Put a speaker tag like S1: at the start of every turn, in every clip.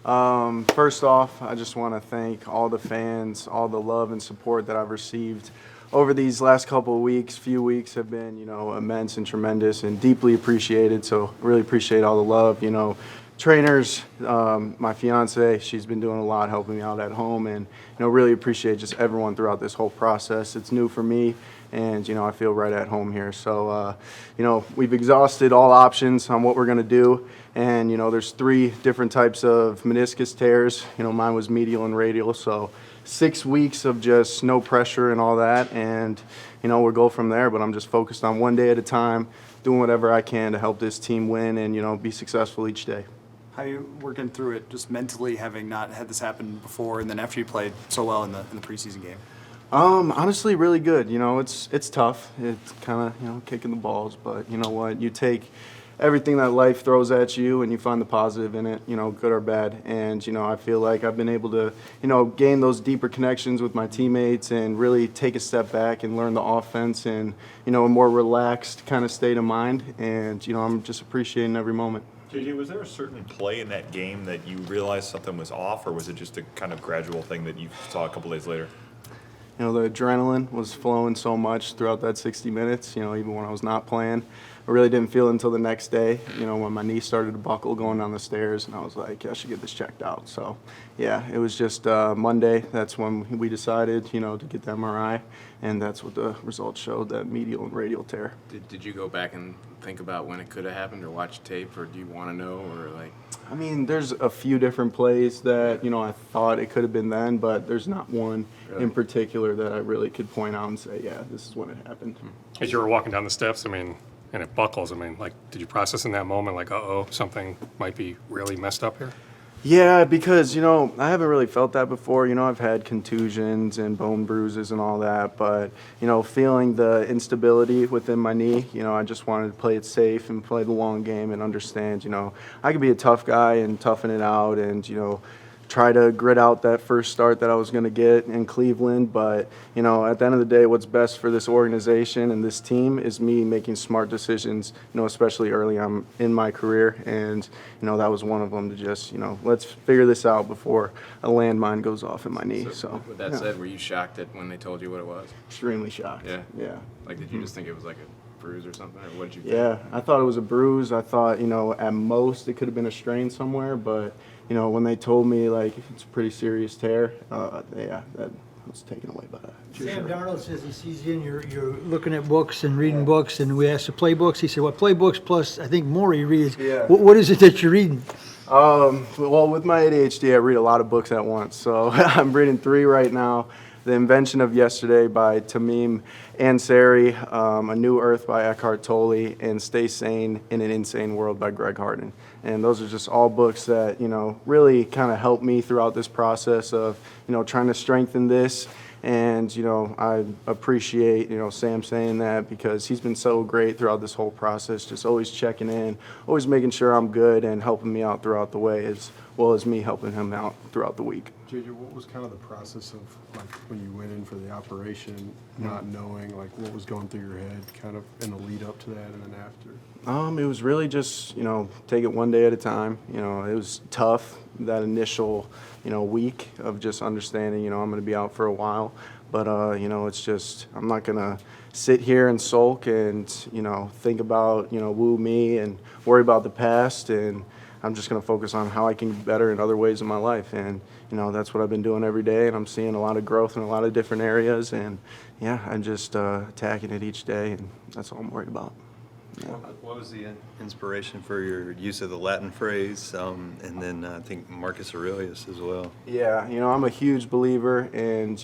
S1: First off, I just want to thank all the fans, all the love and support that I've received over these last couple of weeks. Few weeks have been, immense and tremendous and deeply appreciated. So really appreciate all the love. Trainers, my fiance, she's been doing a lot helping me out at home, and really appreciate just everyone throughout this whole process. It's new for me, and I feel right at home here. So we've exhausted all options on what we're going to do, and there's 3 different types of meniscus tears. Mine was medial and radial, so 6 weeks of just no pressure and all that, and we'll go from there. But I'm just focused on one day at a time, doing whatever I can to help this team win and be successful each day.
S2: How are you working through it, just mentally, having not had this happen before, and then after you played so well in the preseason game?
S1: Honestly, really good. It's tough. It's kind of kicking the balls, but you know what? You take everything that life throws at you and you find the positive in it, good or bad. And I feel like I've been able to gain those deeper connections with my teammates and really take a step back and learn the offense in a more relaxed kind of state of mind. And I'm just appreciating every moment.
S3: J.J., was there a certain play in that game that you realized something was off, or was it just a kind of gradual thing that you saw a couple days later?
S1: The adrenaline was flowing so much throughout that 60 minutes, even when I was not playing. I really didn't feel it until the next day, when my knee started to buckle going down the stairs, and I was like, I should get this checked out. So, yeah, it was just Monday. That's when we decided, to get the MRI, and that's what the results showed, that medial and radial tear.
S4: Did you go back and think about when it could have happened or watch tape, or do you want to know, or like?
S1: I mean, there's a few different plays that, I thought it could have been then, but there's not one in particular that I really could point out and say, yeah, this is when it happened.
S5: As you were walking down the steps, and it buckles, did you process in that moment, like, something might be really messed up here?
S1: Yeah, because, I haven't really felt that before. I've had contusions and bone bruises and all that, but, feeling the instability within my knee, I just wanted to play it safe and play the long game and understand, I could be a tough guy and toughen it out and, try to grit out that first start that I was going to get in Cleveland. But, at the end of the day, what's best for this organization and this team is me making smart decisions, especially early on in my career. And, that was one of them, to just, let's figure this out before a landmine goes off in my knee. So
S4: with that said, were you shocked when they told you what it was?
S1: Extremely shocked.
S4: Yeah. Like, did you just think it was like a bruise or something, or what did you think?
S1: Yeah, I thought it was a bruise. I thought, at most it could have been a strain somewhere, but when they told me, like, it's a pretty serious tear, that was taken away by that.
S6: Sam Darnold says he sees you and you're looking at books and reading books, and we asked to play books. He said, well, play books plus, I think, more he reads.
S1: Yeah.
S6: What is it that you're reading?
S1: Well, with my ADHD, I read a lot of books at once. So I'm reading 3 right now. The Invention of Yesterday by Tamim Ansari, A New Earth by Eckhart Tolle, and Stay Sane in an Insane World by Greg Harden. And those are just all books that, really kind of helped me throughout this process of, trying to strengthen this. And, I appreciate, Sam saying that, because he's been so great throughout this whole process, just always checking in, always making sure I'm good and helping me out throughout the way, as well as me helping him out throughout the week.
S7: JJ, what was kind of the process of, like, when you went in for the operation, not knowing, like, what was going through your head, kind of in the lead up to that and then after?
S1: It was really just, take it one day at a time. It was tough, that initial, week of just understanding, I'm going to be out for a while. But, it's just, I'm not going to sit here and sulk and, think about, woo me and worry about the past. And I'm just going to focus on how I can get better in other ways in my life. And, that's what I've been doing every day. And I'm seeing a lot of growth in a lot of different areas. And, yeah, I'm just attacking it each day. And that's all I'm worried about. Yeah.
S8: What was the inspiration for your use of the Latin phrase, and then I think Marcus Aurelius as well?
S1: Yeah, I'm a huge believer, and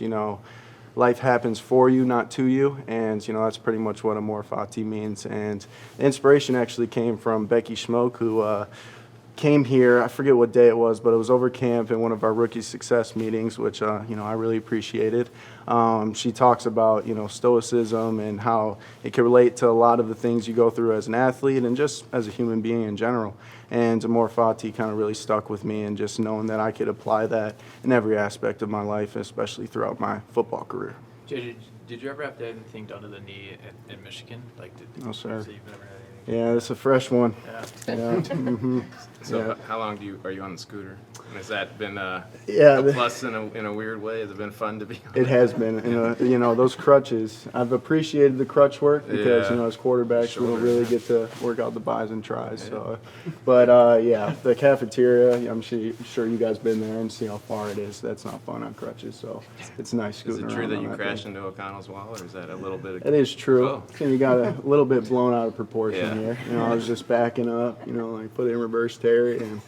S1: life happens for you, not to you, and that's pretty much what amor fati means. And the inspiration actually came from Becky Schmoke, who came here. I forget what day it was, but it was over camp in one of our rookie success meetings, which I really appreciated. She talks about stoicism and how it can relate to a lot of the things you go through as an athlete and just as a human being in general. And amor fati kind of really stuck with me, and just knowing that I could apply that in every aspect of my life, especially throughout my football career.
S9: JJ, did you ever have to have anything done to the knee in Michigan?
S1: No, sir.
S9: So you've never had anything?
S1: Yeah, it's a fresh one.
S9: Yeah.
S1: Yeah. Mm-hmm.
S4: So
S1: Yeah.
S4: how long are you on the scooter? And has that been
S1: Yeah,
S4: a plus in a weird way? Has it been fun to be on?
S1: It has been, you know, those crutches. I've appreciated the crutch work because,
S4: Yeah.
S1: as quarterbacks, we don't
S4: Shoulder,
S1: really
S4: yeah.
S1: get to work out the buys and tries. So, but yeah, the cafeteria. I'm sure you guys been there and see how far it is. That's not fun on crutches. So it's nice
S4: Is
S1: scooting
S4: it true
S1: around
S4: that
S1: on
S4: you
S1: that
S4: crashed
S1: thing.
S4: into O'Connell's wall, or is that a little bit?
S1: It is true.
S4: Oh.
S1: And you got a little bit blown out of proportion
S4: Yeah.
S1: here. You know, I was just backing up. You know, like put it in reverse Terry, and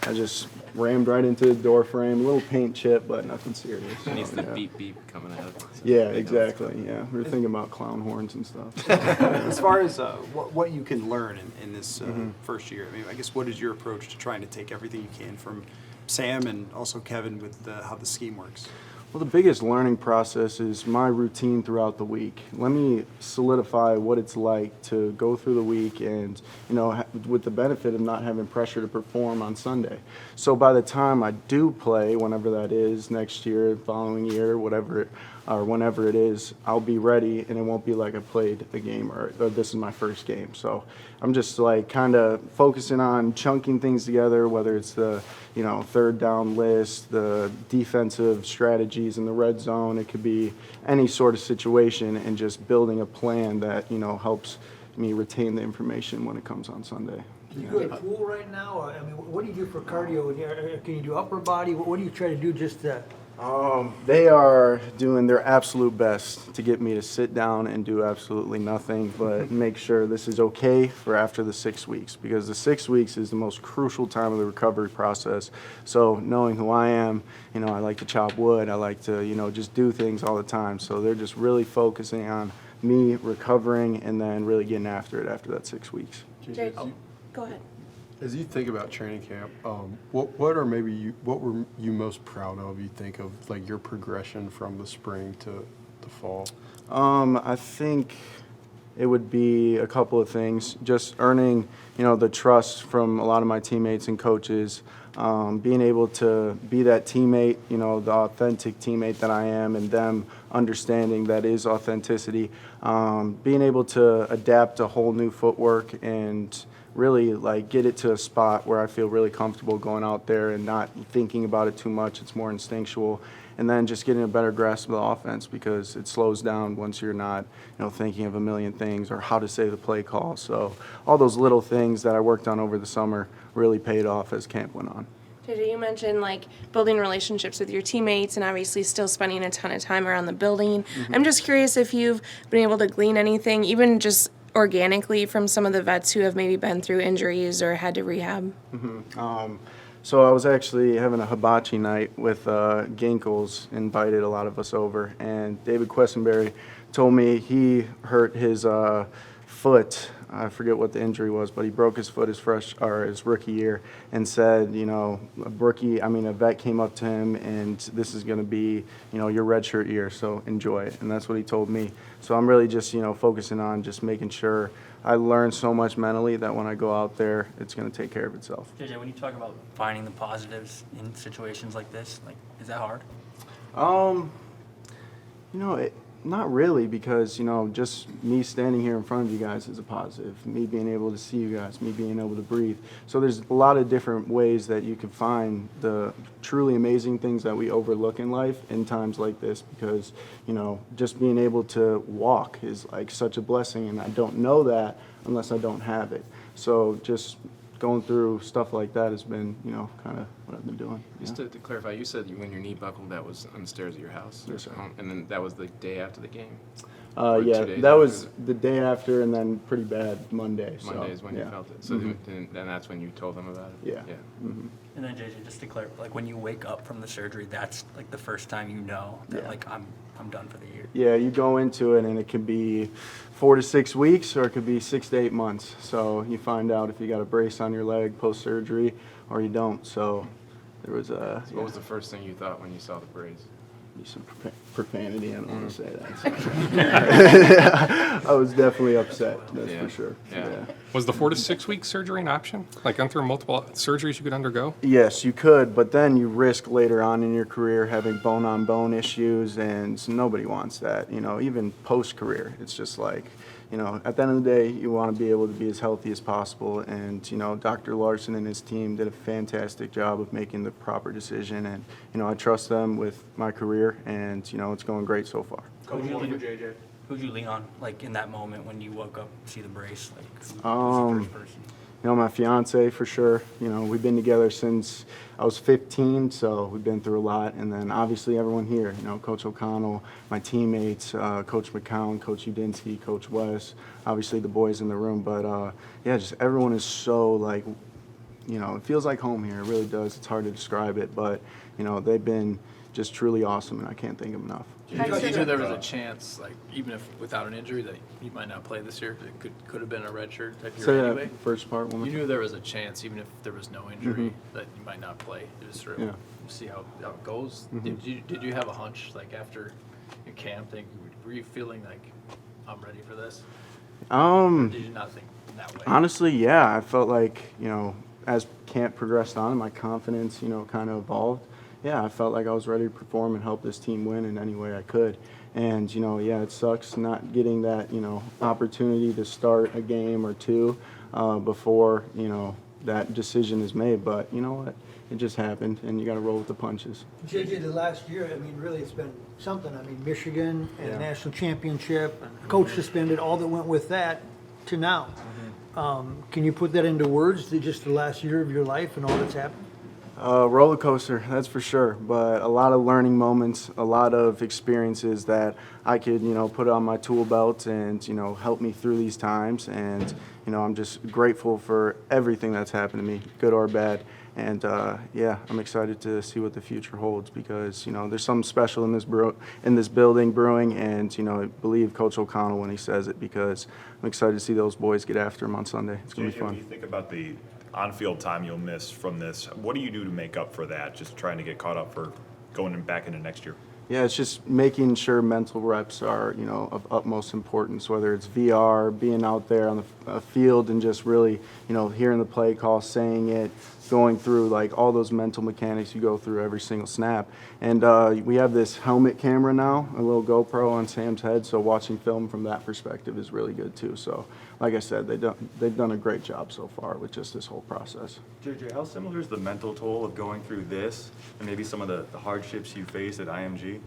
S1: I just rammed right into the door frame. A little paint chip, but nothing serious.
S4: It needs
S1: So,
S4: the
S1: yeah.
S4: beep beep coming out.
S1: Yeah, exactly. Yeah, we were thinking about clown horns and stuff.
S2: As far as what you can learn in this
S1: Mm-hmm.
S2: first year, I mean, I guess what is your approach to trying to take everything you can from Sam and also Kevin with how the scheme works?
S1: Well, the biggest learning process is my routine throughout the week. Let me solidify what it's like to go through the week and, you know, with the benefit of not having pressure to perform on Sunday. So by the time I do play, whenever that is, next year, following year, whatever, or whenever it is, I'll be ready and it won't be like I played a game or this is my first game. So I'm just like kind of focusing on chunking things together, whether it's the, you know, third down list, the defensive strategies in the red zone. It could be any sort of situation and just building a plan that, you know, helps me retain the information when it comes on Sunday.
S6: Do you go to pool right now? Or, I mean, what do you do for cardio? Can you do upper body? What do you try to do just to?
S1: They are doing their absolute best to get me to sit down and do absolutely nothing but make sure this is okay for after the 6 weeks, because the 6 weeks is the most crucial time of the recovery process. So knowing who I am, you know, I like to chop wood. I like to, you know, just do things all the time. So they're just really focusing on me recovering and then really getting after it after that 6 weeks.
S10: Jay, go ahead.
S7: As you think about training camp, what were you most proud of? You think of like your progression from the spring to the fall.
S1: I think it would be a couple of things. Just earning, you know, the trust from a lot of my teammates and coaches. Being able to be that teammate, you know, the authentic teammate that I am, and them understanding that is authenticity. Being able to adapt a whole new footwork and really like get it to a spot where I feel really comfortable going out there and not thinking about it too much. It's more instinctual. And then just getting a better grasp of the offense, because it slows down once you're not, you know, thinking of a million things or how to say the play call. So all those little things that I worked on over the summer really paid off as camp went on.
S10: JJ, you mentioned like building relationships with your teammates and obviously still spending a ton of time around the building. I'm just curious if you've been able to glean anything, even just organically, from some of the vets who have maybe been through injuries or had to rehab.
S1: So I was actually having a hibachi night with Ginkles, invited a lot of us over, and David Questenberry told me he hurt his foot. I forget what the injury was, but he broke his foot his rookie year, and said, you know, a vet came up to him, and this is going to be, you know, your redshirt year, so enjoy it. And that's what he told me. So I'm really just, you know, focusing on just making sure I learn so much mentally that when I go out there, it's going to take care of itself.
S11: JJ, when you talk about finding the positives in situations like this, like, is that hard?
S1: You know, not really, because, you know, just me standing here in front of you guys is a positive. Me being able to see you guys, me being able to breathe. So there's a lot of different ways that you could find the truly amazing things that we overlook in life in times like this, because, you know, just being able to walk is like such a blessing, and I don't know that unless I don't have it. So just going through stuff like that has been, you know, kind of what I've been doing.
S4: Just to clarify, you said when your knee buckled, that was on the stairs at your house?
S1: Yes, sir.
S4: And then that was the day after the game?
S1: Yeah,
S4: 2 days
S1: that
S4: after?
S1: was the day after, and then pretty bad Monday.
S4: Monday is
S1: so,
S4: when
S1: yeah.
S4: you felt it. So then that's when you told them about it?
S1: Yeah.
S11: And then JJ, just to clarify, like when you wake up from the surgery, that's like the first time you know that
S1: Yeah.
S11: like I'm done for the year.
S1: Yeah, you go into it, and it could be 4 to 6 weeks, or it could be 6 to 8 months. So you find out if you got a brace on your leg post-surgery or you don't. So there was a.
S4: So what was the first thing you thought when you saw the brace?
S1: Some profanity. I don't want to say that. I was definitely upset. That's for sure.
S4: Yeah.
S5: Was the 4 to 6 week surgery an option? Like, aren't there multiple surgeries you could undergo?
S1: Yes, you could, but then you risk later on in your career having bone-on-bone issues, and nobody wants that. You know, even post-career, it's just like, you know, at the end of the day, you want to be able to be as healthy as possible. And, you know, Dr. Larson and his team did a fantastic job of making the proper decision. And, you know, I trust them with my career, and, you know, it's going great so far.
S11: Who'd you lean on, like, in that moment when you woke up, see the brace? Like, who's the first person?
S1: You know, my fiance, for sure. You know, we've been together since I was 15, so we've been through a lot. And then obviously everyone here, you know, Coach O'Connell, my teammates, Coach McCown, Coach Udinsky, Coach West, obviously the boys in the room. But, yeah, just everyone is so, like, you know, it feels like home here. It really does. It's hard to describe it. But, you know, they've been just truly awesome, and I can't thank them enough.
S9: You knew there was a chance, like even if without an injury, that you might not play this year. It could have been a redshirt type year
S1: Say
S9: anyway.
S1: that first part one more
S9: You
S1: time.
S9: knew there was a chance, even if there was no injury, that you might not play. It was sort of
S1: Yeah.
S9: see how it goes. Did you have a hunch, like after your camp, were you feeling like I'm ready for this? Or did you not think that way?
S1: Honestly, yeah. I felt like, you know, as camp progressed on, my confidence, you know, kind of evolved. Yeah, I felt like I was ready to perform and help this team win in any way I could. And, you know, yeah, it sucks not getting that, you know, opportunity to start a game or two before, you know, that decision is made. But you know what? It just happened, and you got to roll with the punches.
S6: JJ, the last year, I mean, really, it's been something. I mean, Michigan and a national championship, and coach suspended, all that went with that to now. Can you put that into words, just the last year of your life and all that's happened?
S1: Roller coaster, that's for sure. But a lot of learning moments, a lot of experiences that I could, you know, put on my tool belt and, you know, help me through these times. And, you know, I'm just grateful for everything that's happened to me, good or bad. And, yeah, I'm excited to see what the future holds because, you know, there's something special in this building brewing. And, you know, I believe Coach O'Connell when he says it because I'm excited to see those boys get after him on Sunday. It's going to be
S3: JJ,
S1: fun.
S3: when you think about the on-field time you'll miss from this, what do you do to make up for that? Just trying to get caught up for going back into next year?
S1: Yeah, it's just making sure mental reps are, you know, of utmost importance, whether it's VR, being out there on the field and just really, you know, hearing the play call, saying it, going through like all those mental mechanics you go through every single snap. And we have this helmet camera now, a little GoPro on Sam's head, so watching film from that perspective is really good too. So, like I said, they've done a great job so far with just this whole process.
S12: JJ, how similar is the mental toll of going through this and maybe some of the hardships you faced at IMG?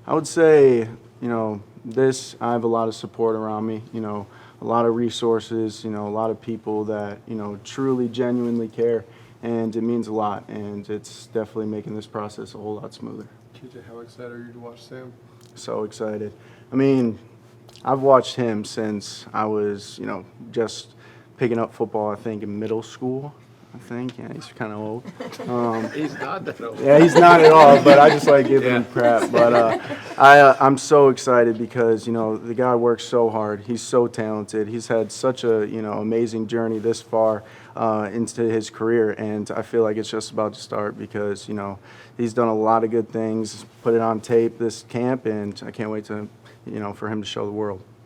S1: I would say, you know, I have a lot of support around me, you know, a lot of resources, you know, a lot of people that, you know, truly, genuinely care, and it means a lot, and it's definitely making this process a whole lot smoother.
S7: TJ, how excited are you to watch Sam?
S1: So excited. I mean, I've watched him since I was, you know, just picking up football, I think, in middle school. Yeah, he's kind of old.
S4: He's not that old.
S1: Yeah, he's not at all, but I just like giving him crap. But I'm so excited because, you know, the guy works so hard. He's so talented. He's had such a, you know, amazing journey this far into his career, and I feel like it's just about to start because, you know, he's done a lot of good things, put it on tape this camp, and I can't wait to, you know, for him to show the world.